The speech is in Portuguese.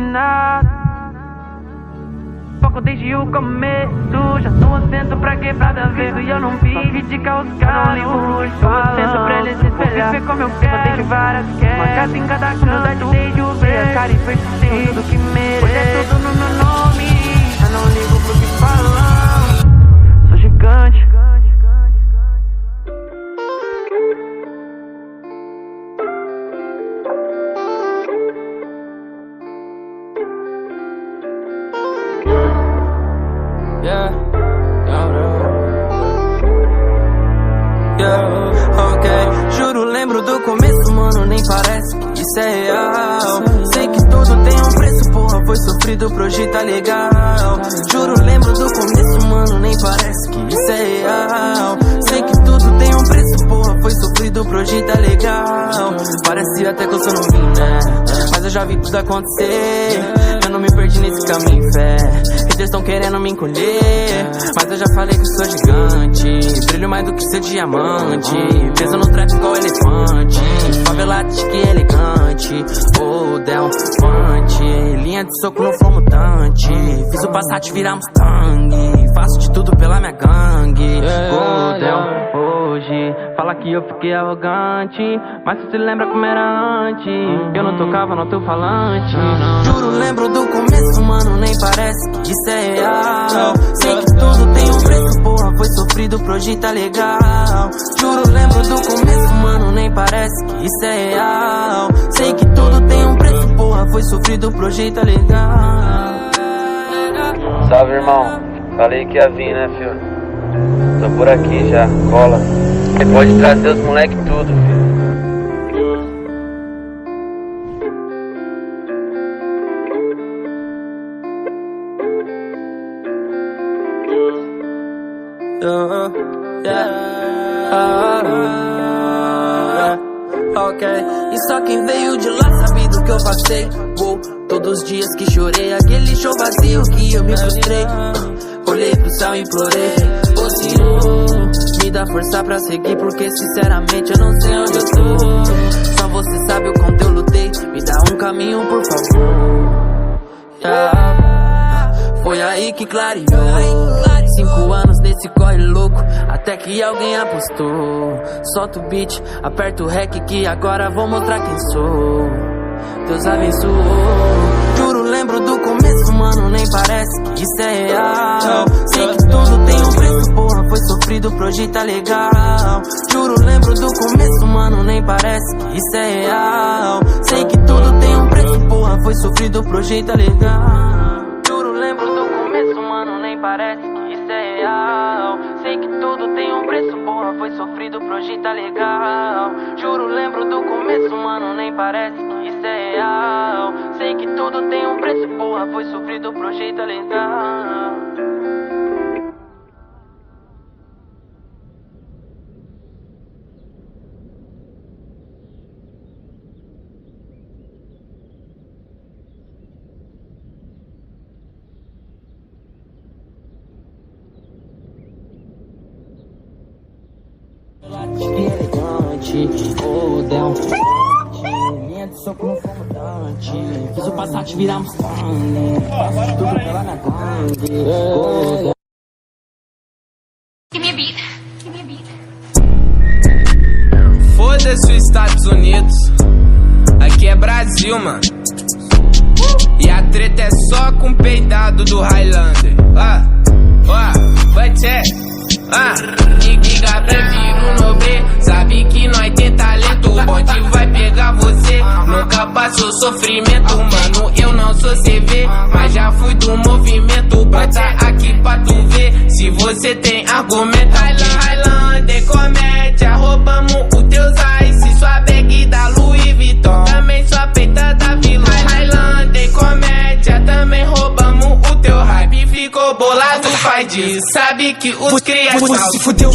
nada. Foco desde o começo, já tô assento pra quebrada ver. E eu não vi criticar os caras, tô assento pra eles espelhar. Viver como eu quero, desde várias quedas. Uma casa em cada canto, desde o ver. Cara e feito tem tudo que merece. Hoje é tudo no meu nome, eu não ligo pro que falam. Sou gigante. Ok, juro, lembro do começo, mano, nem parece que isso é real. Sei que tudo tem um preço, porra, foi sofrido pro hoje tá legal. Juro, lembro do começo, mano, nem parece que isso é real. Sei que tudo tem um preço, porra, foi sofrido pro hoje tá legal. Parecia até que eu só não vim, né? Mas eu já vi tudo acontecer. Eu não me perdi nesse caminho, fé. Eles tão querendo me encolher, mas eu já falei que sou gigante. Brilho mais do que ser diamante. Peso no trap igual elefante. Favelado que elegante. Oh, Del Fante. Linha de soco no flow mutante. Fiz o Passat virar Mustang. Faço de tudo pela minha gangue. Oh, Del, hoje fala que eu fiquei arrogante, mas tu se lembra como era antes. Eu não tocava no teu falante. Juro, lembro do começo, mano, nem parece que isso é real. Sei que tudo tem um preço, porra, foi sofrido pro hoje tá legal. Juro, lembro do começo, mano, nem parece que isso é real. Sei que tudo tem um preço, porra, foi sofrido pro hoje tá legal. Salve, irmão. Falei que ia vir, né, filho? Tô por aqui já, cola. Você pode trazer os moleque tudo, filho. Ok, e só quem veio de lá sabe do que eu passei. Todos os dias que chorei, aquele show vazio que eu me frustrei. Olhei pro céu e implorei, ô Senhor, me dá força pra seguir, porque sinceramente eu não sei onde eu tô. Só você sabe o quanto eu lutei, me dá um caminho por favor. Foi aí que clareou. 5 anos nesse corre louco, até que alguém apostou. Solta o beat, aperta o rec que agora vou mostrar quem sou. Deus abençoou. Juro, lembro do começo, mano, nem parece que isso é real. Sei que tudo tem um preço, porra, foi sofrido pro hoje tá legal. Juro, lembro do começo, mano, nem parece que isso é real. Sei que tudo tem um preço, porra, foi sofrido pro hoje tá legal. Juro, lembro do começo, mano, nem parece que isso é real. Sei que tudo tem um preço, porra, foi sofrido pro hoje tá legal. Juro, lembro do começo, mano, nem parece que isso é real. Sei que tudo tem um preço, porra, foi sofrido pro hoje tá legal. Elegante, oh, Del Fante. Linha de soco no flow mutante. Fiz o Passat virar Mustang. Faço de tudo pela minha gangue. Oh, Give me a beat. Give me a beat. Foda-se os Estados Unidos. Aqui é Brasil, mano. E a treta é só com o peidado do Highlander. But é. Giga prefiro nobre. Sabe que nós tem talento. O bonde vai pegar você. Nunca passou sofrimento, mano. Eu não sou CV, mas já fui do movimento. Bota aqui pra tu ver se você tem argumento. Highlander, comédia. Roubamos o teus ice. Sua bag da Louis Vuitton. Também sua peita da Vila. Highlander, comédia. Também roubamos o teu hype. Ficou bolado, faz disso. Sabe que os criados se fudeu.